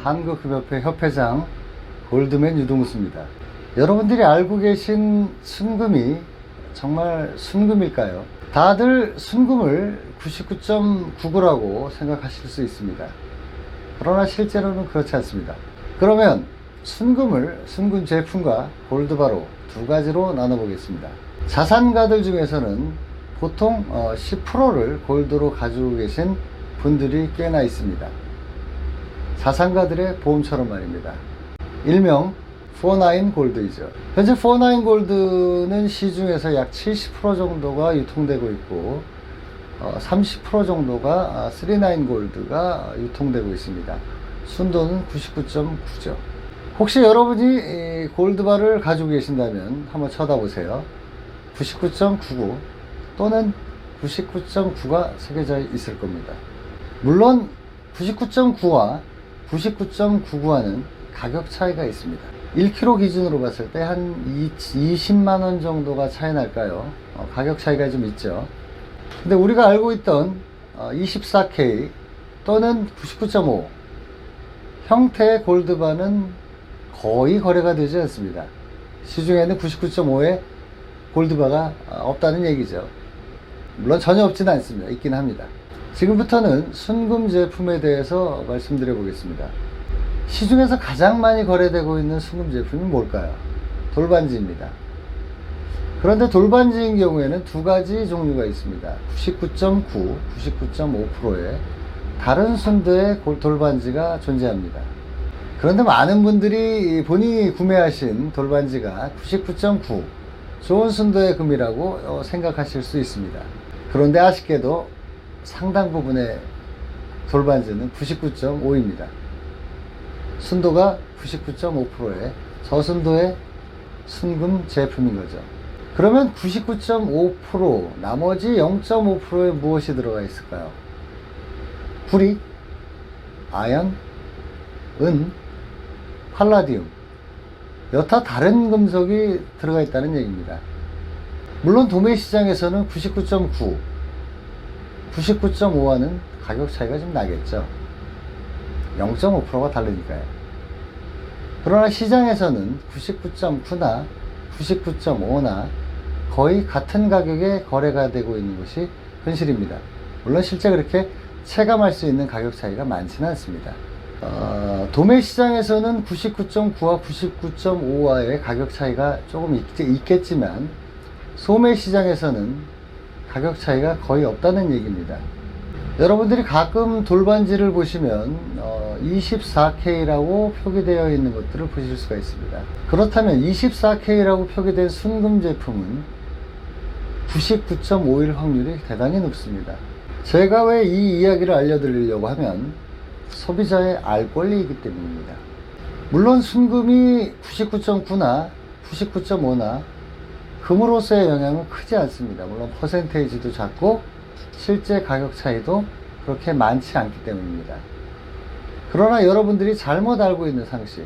한국흡협회 협회장 골드맨 유동수입니다. 여러분들이 알고 계신 순금이 정말 순금일까요? 다들 순금을 99.99라고 생각하실 수 있습니다. 그러나 실제로는 그렇지 않습니다. 그러면 순금 제품과 골드바로 두 가지로 나눠보겠습니다. 자산가들 중에서는 보통 10%를 골드로 가지고 계신 분들이 꽤나 있습니다. 자산가들의 보험처럼 말입니다. 일명 49 골드이죠. 현재 49 골드는 시중에서 약 70% 정도가 유통되고 있고 30% 정도가 39 골드가 유통되고 있습니다. 순도는 99.9죠. 혹시 여러분이 골드바를 가지고 계신다면 한번 쳐다보세요. 99.99 또는 99.9가 새겨져 있을 겁니다. 물론 99.9와 99.99와는 가격 차이가 있습니다. 1kg 기준으로 봤을 때 한 20만원 정도가 차이 날까요? 가격 차이가 좀 있죠. 근데 우리가 알고 있던 24K 또는 99.5 형태의 골드바는 거의 거래가 되지 않습니다. 시중에는 99.5의 골드바가 없다는 얘기죠. 물론 전혀 없지는 않습니다. 있긴 합니다. 지금부터는 순금 제품에 대해서 말씀드려 보겠습니다. 시중에서 가장 많이 거래되고 있는 순금 제품이 뭘까요? 돌반지입니다. 그런데 돌반지인 경우에는 두 가지 종류가 있습니다. 99.9, 99.5%의 다른 순도의 돌반지가 존재합니다. 그런데 많은 분들이 본인이 구매하신 돌반지가 99.9 좋은 순도의 금이라고 생각하실 수 있습니다. 그런데 아쉽게도 상당 부분의 돌반지는 99.5입니다. 순도가 99.5%의 저순도의 순금 제품인 거죠. 그러면 99.5% 나머지 0.5%에 무엇이 들어가 있을까요? 구리, 아연, 은, 팔라디움, 여타 다른 금속이 들어가 있다는 얘기입니다. 물론 도매 시장에서는 99.9, 99.5와는 가격 차이가 좀 나겠죠. 0.5%가 다르니까요. 그러나 시장에서는 99.9나 99.5나 거의 같은 가격에 거래가 되고 있는 것이 현실입니다. 물론 실제 그렇게 체감할 수 있는 가격 차이가 많지는 않습니다. 도매 시장에서는 99.9와 99.5와의 가격 차이가 조금 있겠지만 소매 시장에서는 가격 차이가 거의 없다는 얘기입니다. 여러분들이 가끔 돌반지를 보시면 24K라고 표기되어 있는 것들을 보실 수가 있습니다. 그렇다면 24K라고 표기된 순금 제품은 99.5일 확률이 대단히 높습니다. 제가 왜 이 이야기를 알려드리려고 하면 소비자의 알 권리이기 때문입니다. 물론 순금이 99.9나 99.5나 금으로서의 영향은 크지 않습니다. 물론 퍼센테이지도 작고 실제 가격 차이도 그렇게 많지 않기 때문입니다. 그러나 여러분들이 잘못 알고 있는 상식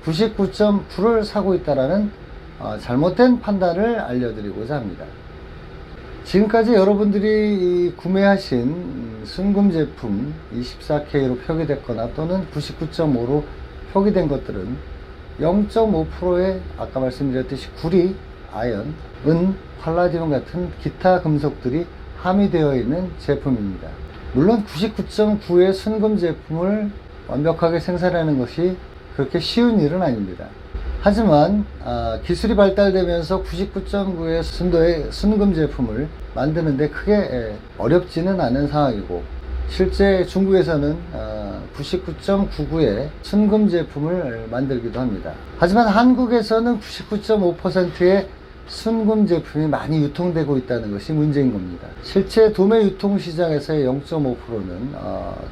99.9를 사고 있다는 잘못된 판단을 알려드리고자 합니다. 지금까지 여러분들이 구매하신 순금 제품 24K로 표기됐거나 또는 99.5로 표기된 것들은 0.5%의 아까 말씀드렸듯이 구리, 아연, 은, 팔라디움 같은 기타 금속들이 함유되어 있는 제품입니다. 물론 99.9의 순금 제품을 완벽하게 생산하는 것이 그렇게 쉬운 일은 아닙니다. 하지만 기술이 발달되면서 99.9의 순도의 순금 제품을 만드는데 크게 어렵지는 않은 상황이고 실제 중국에서는 99.99의 순금 제품을 만들기도 합니다. 하지만 한국에서는 99.5%의 순금 제품이 많이 유통되고 있다는 것이 문제인 겁니다. 실제 도매 유통 시장에서의 0.5%는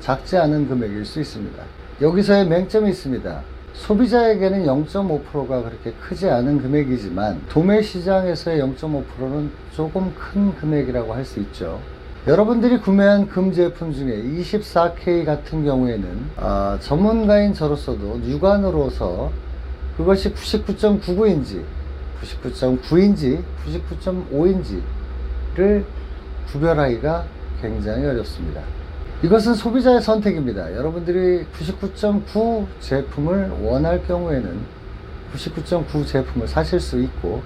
작지 않은 금액일 수 있습니다. 여기서의 맹점이 있습니다. 소비자에게는 0.5%가 그렇게 크지 않은 금액이지만 도매 시장에서의 0.5%는 조금 큰 금액이라고 할 수 있죠. 여러분들이 구매한 금 제품 중에 24K 같은 경우에는 전문가인 저로서도 육안으로서 그것이 99.99인지 99.9인지 99.5인지를 구별하기가 굉장히 어렵습니다. 이것은 소비자의 선택입니다. 여러분들이 99.9 제품을 원할 경우에는 99.9 제품을 사실 수 있고,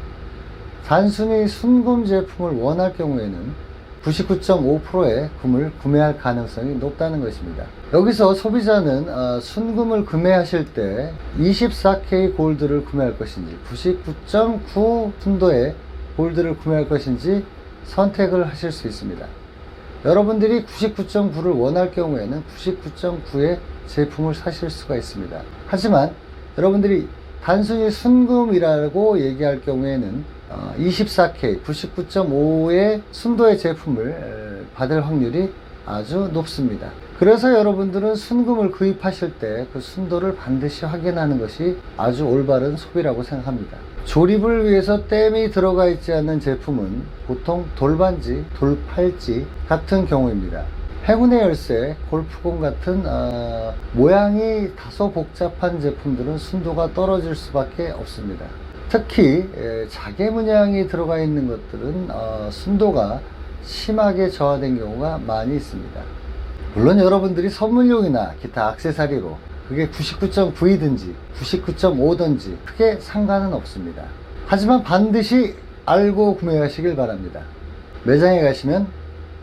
단순히 순금 제품을 원할 경우에는 99.5%의 금을 구매할 가능성이 높다는 것입니다. 여기서 소비자는 순금을 구매하실 때 24K 골드를 구매할 것인지 99.9 순도의 골드를 구매할 것인지 선택을 하실 수 있습니다. 여러분들이 99.9를 원할 경우에는 99.9의 제품을 사실 수가 있습니다. 하지만 여러분들이 단순히 순금이라고 얘기할 경우에는 24K, 99.5의 순도의 제품을 받을 확률이 아주 높습니다. 그래서 여러분들은 순금을 구입하실 때 그 순도를 반드시 확인하는 것이 아주 올바른 소비라고 생각합니다. 조립을 위해서 댐이 들어가 있지 않는 제품은 보통 돌반지, 돌팔찌 같은 경우입니다. 행운의 열쇠, 골프공 같은 모양이 다소 복잡한 제품들은 순도가 떨어질 수밖에 없습니다. 특히 자개 문양이 들어가 있는 것들은 순도가 심하게 저하된 경우가 많이 있습니다. 물론 여러분들이 선물용이나 기타 액세서리로 그게 99.9이든지 99.5든지 크게 상관은 없습니다. 하지만 반드시 알고 구매하시길 바랍니다. 매장에 가시면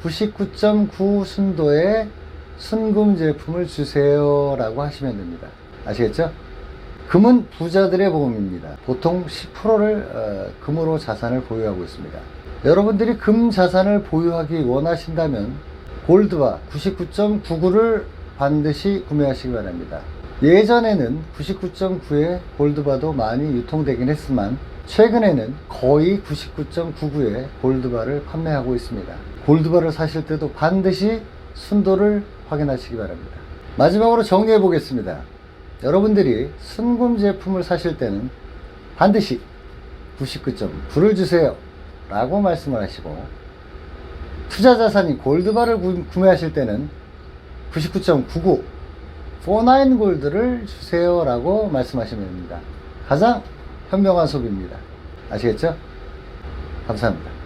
99.9 순도의 순금 제품을 주세요 라고 하시면 됩니다. 아시겠죠? 금은 부자들의 보험입니다. 보통 10%를 금으로 자산을 보유하고 있습니다. 여러분들이 금 자산을 보유하기 원하신다면 골드바 99.99를 반드시 구매하시기 바랍니다. 예전에는 99.9의 골드바도 많이 유통되긴 했지만 최근에는 거의 99.99의 골드바를 판매하고 있습니다. 골드바를 사실 때도 반드시 순도를 확인하시기 바랍니다. 마지막으로 정리해 보겠습니다. 여러분들이 순금 제품을 사실 때는 반드시 99.9를 주세요 라고 말씀을 하시고, 투자 자산이 골드바를 구매하실 때는 99.99 49 골드를 주세요 라고 말씀하시면 됩니다. 가장 현명한 소비입니다. 아시겠죠? 감사합니다.